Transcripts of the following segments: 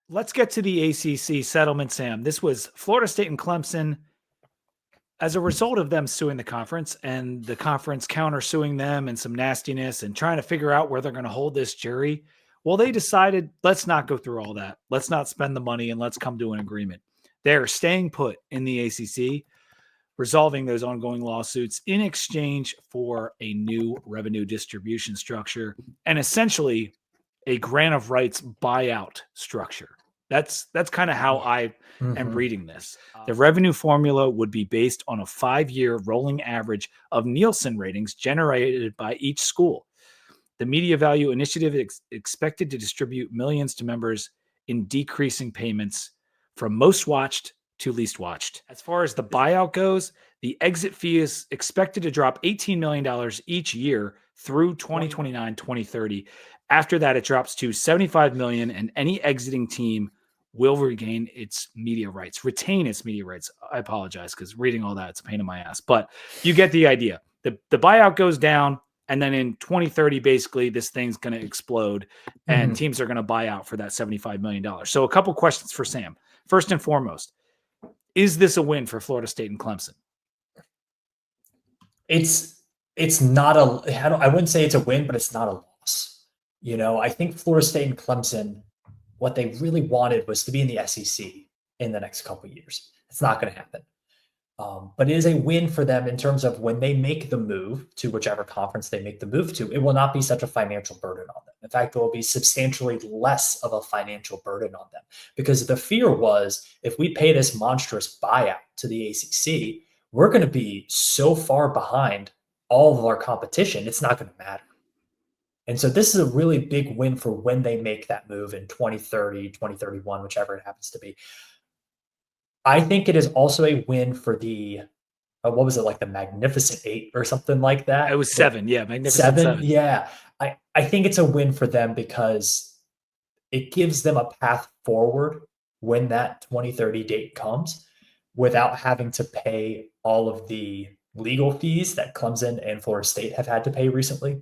let's get to the ACC settlement, Sam. This was Florida State and Clemson. As a result of them suing the conference and the conference countersuing them and some nastiness and trying to figure out where they're going to hold this jury, well, they decided, let's not go through all that. Let's not spend the money and let's come to an agreement. They're staying put in the ACC, resolving those ongoing lawsuits in exchange for a new revenue distribution structure and essentially a grant of rights buyout structure. That's kind of how I am reading this. The revenue formula would be based on a 5-year rolling average of Nielsen ratings generated by each school. The Media Value Initiative is expected to distribute millions to members in decreasing payments from most watched to least watched. As far as the buyout goes, the exit fee is expected to drop $18 million each year through 2029, 2030. After that, it drops to $75 million, and any exiting team will retain its media rights. I apologize because reading all that, it's a pain in my ass, but you get the idea. The buyout goes down, and then in 2030, basically, this thing's going to explode, and teams are going to buy out for that $75 million. So a couple questions for Sam. First and foremost, is this a win for Florida State and Clemson? It's not I wouldn't say it's a win, but it's not a loss. I think Florida State and Clemson, what they really wanted was to be in the SEC in the next couple of years. It's not going to happen. But it is a win for them in terms of when they make the move to whichever conference they make the move to, it will not be such a financial burden on them. In fact, it will be substantially less of a financial burden on them, because the fear was, if we pay this monstrous buyout to the ACC, we're going to be so far behind all of our competition, it's not going to matter. And so this is a really big win for when they make that move in 2030, 2031, whichever it happens to be. I think it is also a win for the, what was it, like the Magnificent Eight or something like that? It was 7. Yeah. Magnificent Seven. Yeah. I think it's a win for them because it gives them a path forward when that 2030 date comes without having to pay all of the legal fees that Clemson and Florida State have had to pay recently.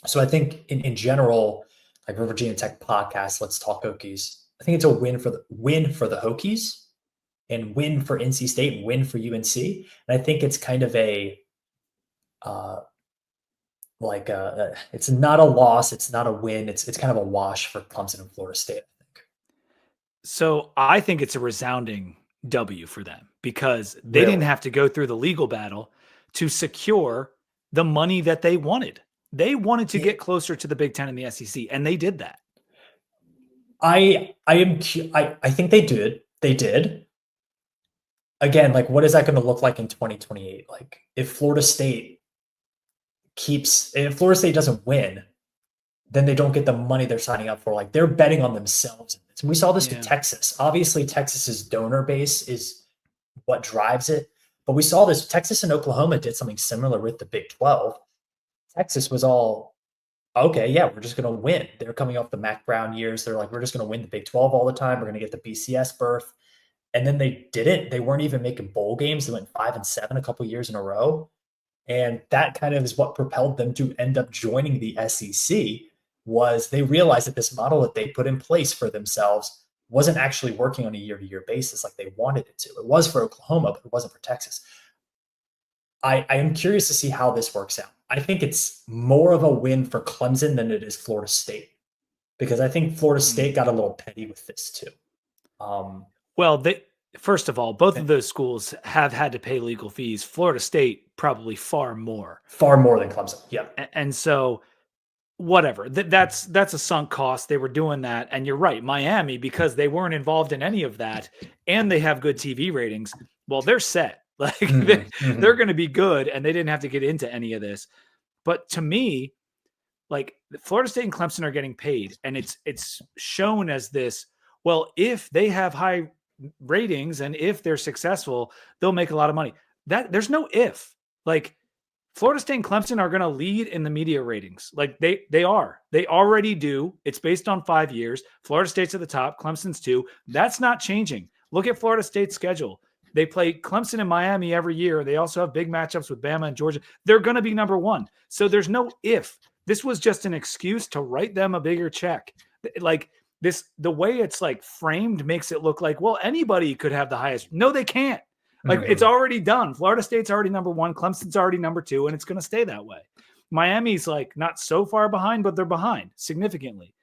So I think in general, like Virginia Tech podcast, Let's Talk Hokies, I think it's a win for the Hokies and win for NC State and win for UNC. And I think it's kind of it's not a loss. It's not a win. It's kind of a wash for Clemson and Florida State, I think. So I think it's a resounding W for them because they didn't have to go through the legal battle to secure the money that they wanted. They wanted to get closer to the Big Ten and the SEC, and they did that. I think they did. They did. Again, like, what is that going to look like in 2028? Like, if Florida State doesn't win, then they don't get the money they're signing up for. Like, they're betting on themselves. And we saw this with Texas. Obviously, Texas's donor base is what drives it. But we saw this. Texas and Oklahoma did something similar with the Big 12. Texas was all, okay, yeah, we're just going to win. They're coming off the Mac Brown years. They're like, we're just going to win the Big 12 all the time. We're going to get the BCS berth. And then they didn't. They weren't even making bowl games. They went 5-7 a couple years in a row. And that kind of is what propelled them to end up joining the SEC, was they realized that this model that they put in place for themselves wasn't actually working on a year-to-year basis like they wanted it to. It was for Oklahoma, but it wasn't for Texas. I am curious to see how this works out. I think it's more of a win for Clemson than it is Florida State, because I think Florida State got a little petty with this too. Well, first of all, both of those schools have had to pay legal fees. Florida State probably far more than Clemson. Yeah. And so whatever, that's a sunk cost. They were doing that. And you're right. Miami, because they weren't involved in any of that and they have good TV ratings. Well, they're set. Like they're going to be good, and they didn't have to get into any of this. But to me, like, Florida State and Clemson are getting paid, and it's shown as this, well, if they have high ratings and if they're successful, they'll make a lot of money. That there's no if. Like, Florida State and Clemson are going to lead in the media ratings. Like they already do. It's based on 5 years. Florida State's at the top, Clemson's 2. That's not changing. Look at Florida State's schedule. They play Clemson and Miami every year. They also have big matchups with Bama and Georgia. They're going to be number 1. So there's no if. This was just an excuse to write them a bigger check. Like, the way it's like framed makes it look like, well, anybody could have the highest. No, they can't. Like it's already done. Florida State's already number 1. Clemson's already number 2, and it's going to stay that way. Miami's like not so far behind, but they're behind significantly.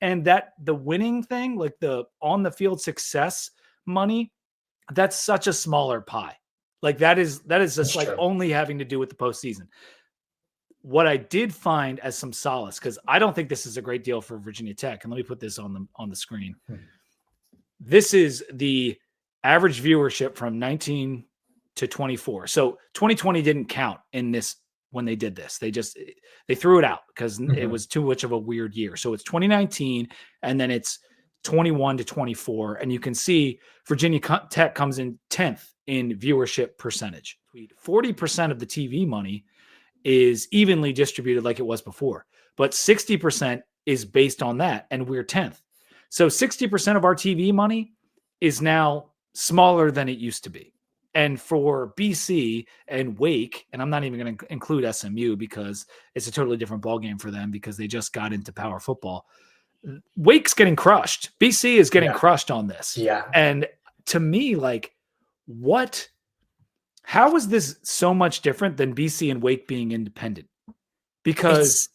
And that the winning thing, like the on the field success money, that's such a smaller pie. Like that is just That's like true. only having to do with the postseason. What I did find as some solace, because I don't think this is a great deal for Virginia Tech, and let me put this on the screen. This is the average viewership from 19 to 24. So 2020 didn't count in this when they did this. They threw it out because it was too much of a weird year. So it's 2019 and then it's 21 to 24. And you can see Virginia Tech comes in 10th in viewership percentage. 40% of the TV money is evenly distributed like it was before, but 60% is based on that. And we're 10th. So 60% of our TV money is now smaller than it used to be. And for BC and Wake, and I'm not even going to include SMU because it's a totally different ballgame for them because they just got into power football. Wake's getting crushed. BC is getting crushed on this. Yeah. And to me, like, how is this so much different than BC and Wake being independent? Because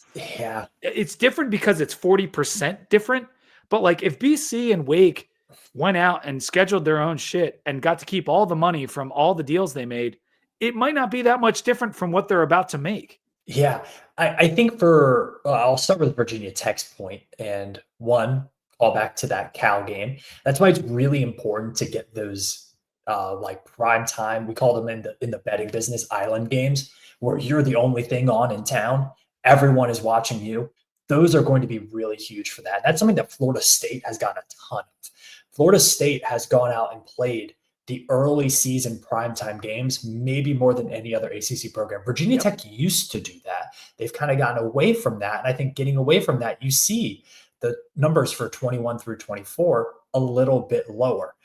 it's different because it's 40% different. But like if BC and Wake went out and scheduled their own shit and got to keep all the money from all the deals they made, it might not be that much different from what they're about to make. Yeah. I think I'll start with Virginia Tech's point, and one, call back to that Cal game. That's why it's really important to get those like prime time. We call them in the betting business island games, where you're the only thing on in town. Everyone is watching you. Those are going to be really huge for that. That's something that Florida State has gotten a ton of. Florida State has gone out and played the early season primetime games, maybe more than any other ACC program. Virginia Tech used to do that. They've kind of gotten away from that. And I think getting away from that, you see the numbers for 21 through 24 a little bit lower.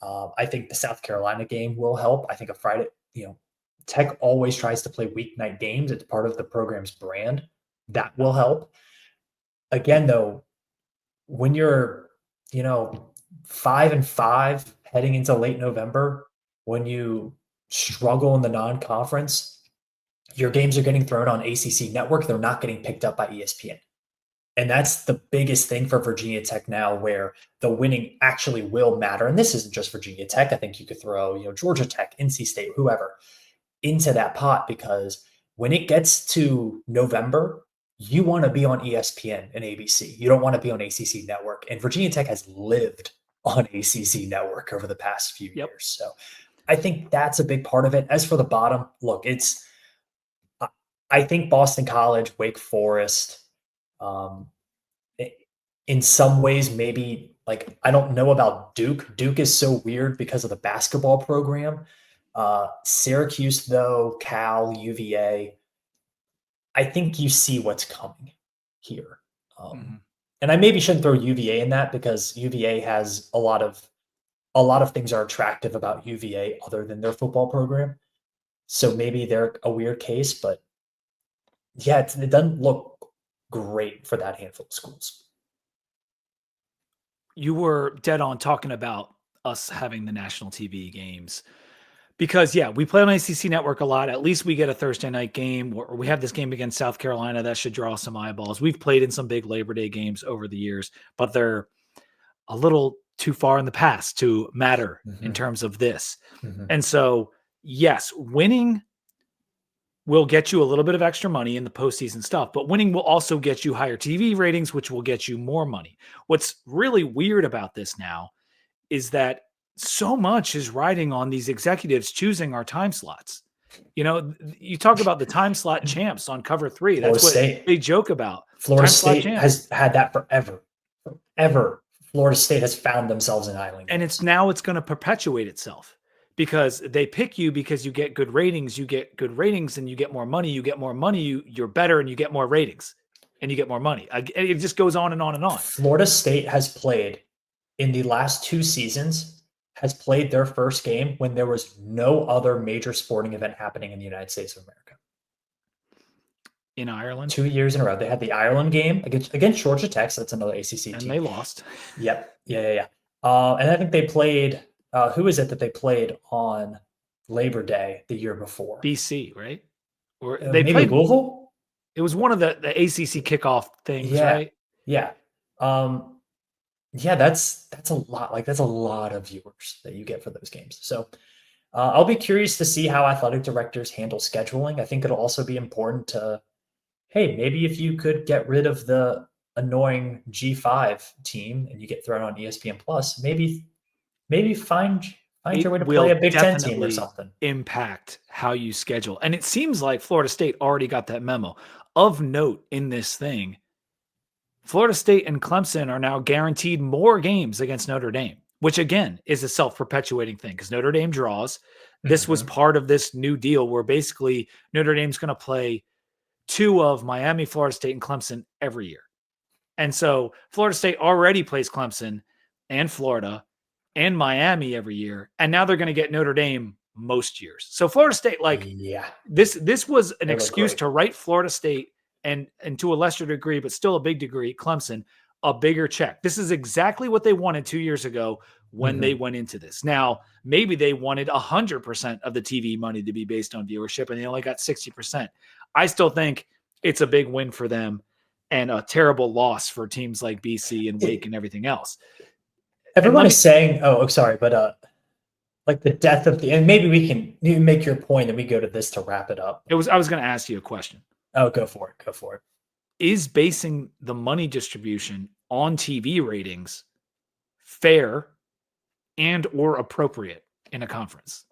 I think the South Carolina game will help. I think a Friday, Tech always tries to play weeknight games. It's part of the program's brand. That will help. Again, though, when you're, 5-5 heading into late November, when you struggle in the non-conference, your games are getting thrown on ACC network. They're not getting picked up by ESPN. And that's the biggest thing for Virginia Tech now, where the winning actually will matter. And this isn't just Virginia Tech. I think you could throw, Georgia Tech, NC State, whoever, into that pot, because when it gets to November, you want to be on ESPN and ABC. You don't want to be on ACC network. And Virginia Tech has lived on ACC network over the past few years. So I think that's a big part of it. As for the bottom, look, I think Boston College, Wake Forest, in some ways, maybe like, I don't know about Duke. Duke is so weird because of the basketball program. Syracuse, though, Cal, UVA, I think you see what's coming here. And I maybe shouldn't throw UVA in that, because UVA has a lot of things are attractive about UVA other than their football program. So maybe they're a weird case, but yeah, it doesn't look great for that handful of schools. You were dead on talking about us having the national TV games. Because, we play on ACC network a lot. At least we get a Thursday night game, or we have this game against South Carolina that should draw some eyeballs. We've played in some big Labor Day games over the years, but they're a little too far in the past to matter in terms of this. And so, yes, winning will get you a little bit of extra money in the postseason stuff, but winning will also get you higher TV ratings, which will get you more money. What's really weird about this now is that so much is riding on these executives choosing our time slots. You talk about the time slot champs on Cover 3. That's what they joke about. Florida State has had that forever. Forever. Florida State has found themselves in island. And it's going to perpetuate itself, because they pick you because you get good ratings. You get good ratings and you get more money. You get more money. You're better and you get more ratings and you get more money. It just goes on and on and on. Florida State has played in the last 2 seasons, has played their first game when there was no other major sporting event happening in the United States of America. in Ireland. 2 years in a row. They had the Ireland game against Georgia Tech. So that's another ACC And team. they lost. Yep. Yeah. And I think they played. Who is it that they played on Labor Day the year before? BC, right? Or they maybe played Louisville. It was one of the ACC kickoff things, Yeah. right? Yeah. Yeah, that's a lot. Like that's a lot of viewers that you get for those games. So I'll be curious to see how athletic directors handle scheduling. I think it'll also be important to, hey, maybe if you could get rid of the annoying G5 team and you get thrown on ESPN Plus, maybe find your way to play a Big Ten team or something. Impact how you schedule. And it seems like Florida State already got that memo. Of note in this thing, Florida State and Clemson are now guaranteed more games against Notre Dame, which again is a self-perpetuating thing because Notre Dame draws. This was part of this new deal where basically Notre Dame's going to play 2 of Miami, Florida State, and Clemson every year. And so Florida State already plays Clemson and Florida and Miami every year. And now they're going to get Notre Dame most years. So Florida State, this was an excuse to write Florida State and to a lesser degree, but still a big degree, Clemson, a bigger check. This is exactly what they wanted 2 years ago when they went into this. Now, maybe they wanted 100% of the TV money to be based on viewership, and they only got 60%. I still think it's a big win for them and a terrible loss for teams like BC and Wake and everything else. Everyone is saying, but like the death of and maybe you make your point and we go to this to wrap it up. I was going to ask you a question. Oh, go for it. Is basing the money distribution on TV ratings fair and or appropriate in a conference?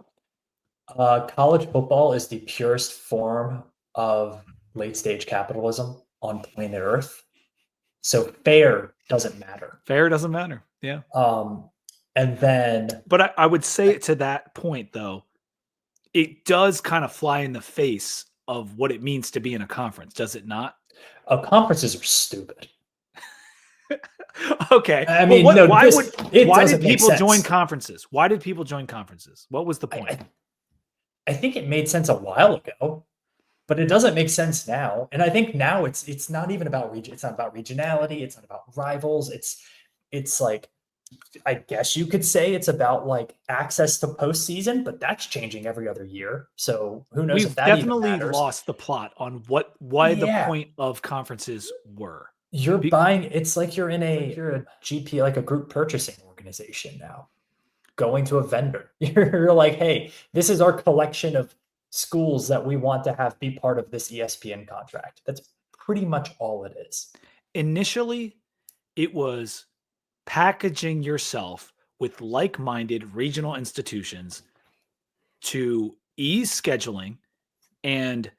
College football is the purest form of late stage capitalism on planet Earth. So fair doesn't matter. Fair doesn't matter. Yeah. And then, but I would say to that point though, it does kind of fly in the face of what it means to be in a conference, does it not? Conferences are stupid. Okay. I mean, why did people join conferences? Why did people join conferences? What was the point? I think it made sense a while ago, but it doesn't make sense now. And I think now it's not even about region. It's not about regionality. It's not about rivals. It's like, I guess you could say it's about like access to postseason, but that's changing every other year. So who knows if that definitely even matters. Lost the plot on why the point of conferences were. You're buying. It's like you're a GP, like a group purchasing organization now. Going to a vendor, you're like, hey, this is our collection of schools that we want to have be part of this ESPN contract. That's pretty much all it is. Initially, it was packaging yourself with like-minded regional institutions to ease scheduling and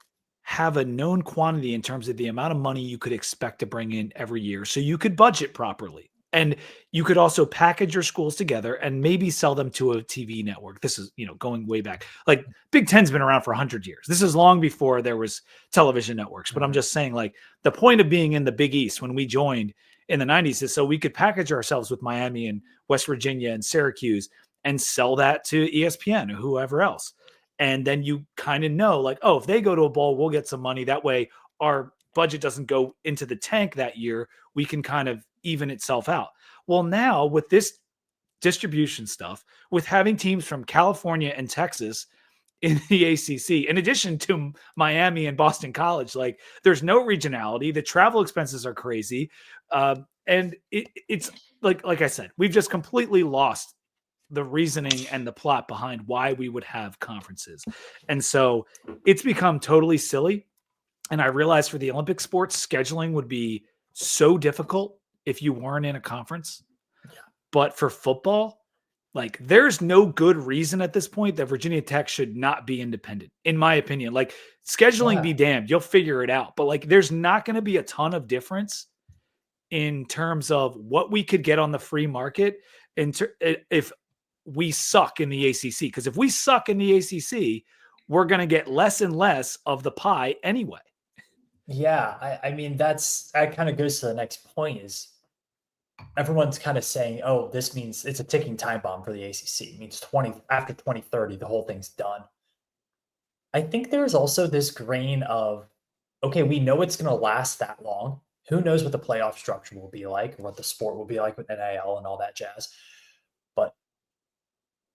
have a known quantity in terms of the amount of money you could expect to bring in every year so you could budget properly. And you could also package your schools together and maybe sell them to a TV network. This is, going way back. Like Big Ten's been around for 100 years. This is long before there was television networks. But I'm just saying, like, the point of being in the Big East when we joined in the 90s is so we could package ourselves with Miami and West Virginia and Syracuse and sell that to ESPN or whoever else. And then you kind of know, like, oh, if they go to a bowl, we'll get some money. That way our budget doesn't go into the tank that year. We can kind of even itself out. Well, now with this distribution stuff, with having teams from California and Texas in the ACC, in addition to Miami and Boston College, like there's no regionality. The travel expenses are crazy. And it's like I said, we've just completely lost the reasoning and the plot behind why we would have conferences. And so it's become totally silly. And I realized for the Olympic sports, scheduling would be so difficult if you weren't in a conference. Yeah. But for football, like there's no good reason at this point that Virginia Tech should not be independent, in my opinion. Like scheduling be damned, you'll figure it out. But like there's not going to be a ton of difference in terms of what we could get on the free market if we suck in the ACC. Because if we suck in the ACC, we're going to get less and less of the pie anyway. Yeah, I mean, that kind of goes to the next point is everyone's kind of saying, oh, this means it's a ticking time bomb for the ACC. It means after 2030, the whole thing's done. I think there's also this grain of, okay, we know it's going to last that long. Who knows what the playoff structure will be like, or what the sport will be like with NIL and all that jazz. But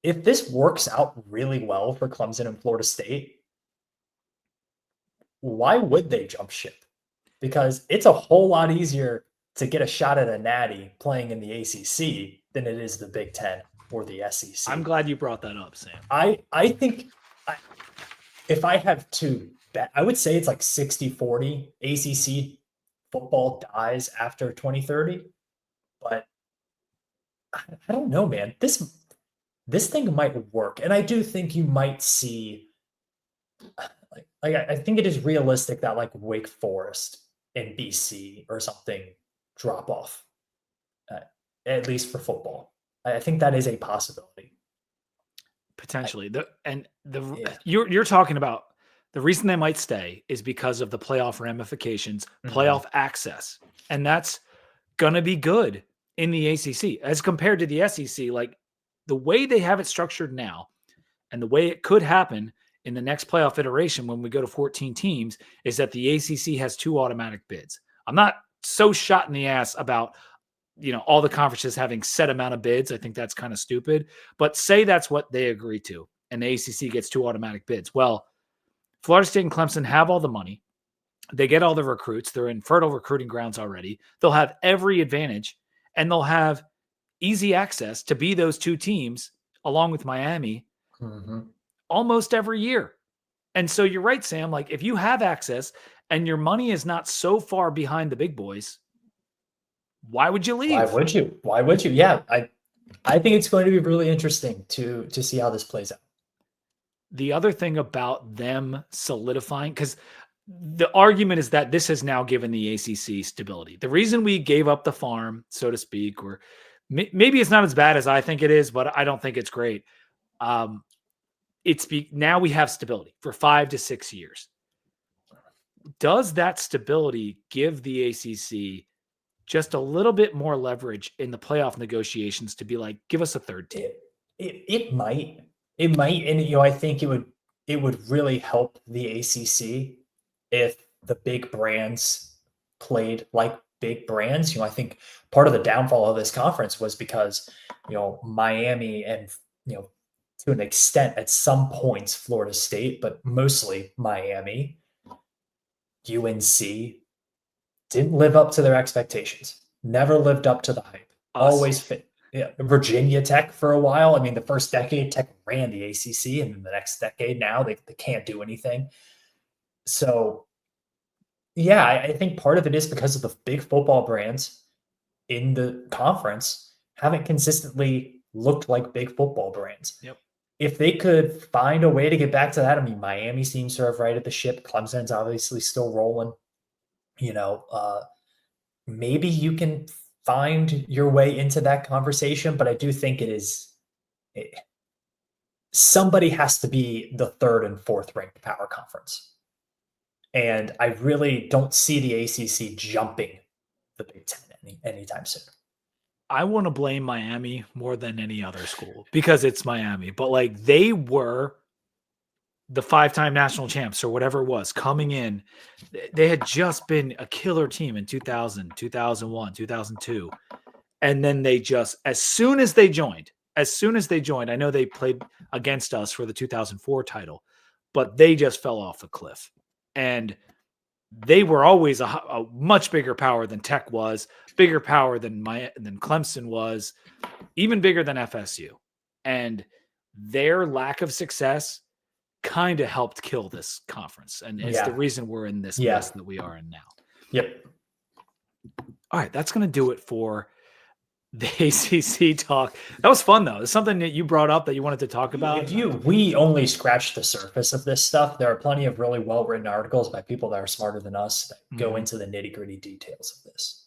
if this works out really well for Clemson and Florida State, why would they jump ship? Because it's a whole lot easier to get a shot at a natty playing in the ACC than it is the Big Ten or the SEC. I'm glad you brought that up, Sam. I think if I have to bet, I would say it's like 60-40 ACC football dies after 2030. But I don't know, man. This thing might work. And I do think you might see I think it is realistic that like Wake Forest and BC or something drop off, at least for football. I think that is a possibility. Potentially. You're talking about the reason they might stay is because of the playoff ramifications, playoff access. And that's going to be good in the ACC as compared to the SEC. Like the way they have it structured now and the way it could happen in the next playoff iteration when we go to 14 teams is that the ACC has 2 automatic bids. I'm not so shot in the ass about, all the conferences having set amount of bids. I think that's kind of stupid, but say that's what they agree to and the ACC gets 2 automatic bids. Well, Florida State and Clemson have all the money. They get all the recruits. They're in fertile recruiting grounds already. They'll have every advantage and they'll have easy access to be those 2 teams along with Miami almost every year. And so you're right, Sam. Like if you have access and your money is not so far behind the big boys, why would you leave? Why would you? Yeah. I think it's going to be really interesting to see how this plays out. The other thing about them solidifying, because the argument is that this has now given the ACC stability. The reason we gave up the farm, so to speak, or maybe it's not as bad as I think it is, but I don't think it's great. Now we have stability for 5 to 6 years. Does that stability give the ACC just a little bit more leverage in the playoff negotiations to be like, give us a third team? It might. And I think it would really help the ACC if the big brands played like big brands. I think part of the downfall of this conference was because Miami and to an extent at some points Florida State, but mostly Miami, UNC didn't live up to their expectations. Never lived up to the hype. Always fit. Yeah, Virginia Tech for a while. I mean, the first decade Tech ran the ACC, and then the next decade now they can't do anything. So, yeah, I think part of it is because of the big football brands in the conference haven't consistently looked like big football brands. Yep. If they could find a way to get back to that, I mean, Miami seems to have righted the ship. Clemson's obviously still rolling. Maybe you can find your way into that conversation, but I do think somebody has to be the 3rd and 4th ranked power conference. And I really don't see the ACC jumping the Big Ten anytime soon. I want to blame Miami more than any other school because it's Miami, but like they were the 5-time national champs or whatever it was coming in. They had just been a killer team in 2000, 2001, 2002. And then they just, as soon as they joined, I know they played against us for the 2004 title, but they just fell off a cliff. And they were always a much bigger power than Tech was, bigger power than Clemson was, even bigger than FSU. And their lack of success kind of helped kill this conference. And it's the reason we're in this mess that we are in now. Yep. All right. That's going to do it for the ACC talk. That was fun though. It's something that you brought up that you wanted to talk about. We only scratched the surface of this stuff. There are plenty of really well-written articles by people that are smarter than us that go into the nitty-gritty details of this.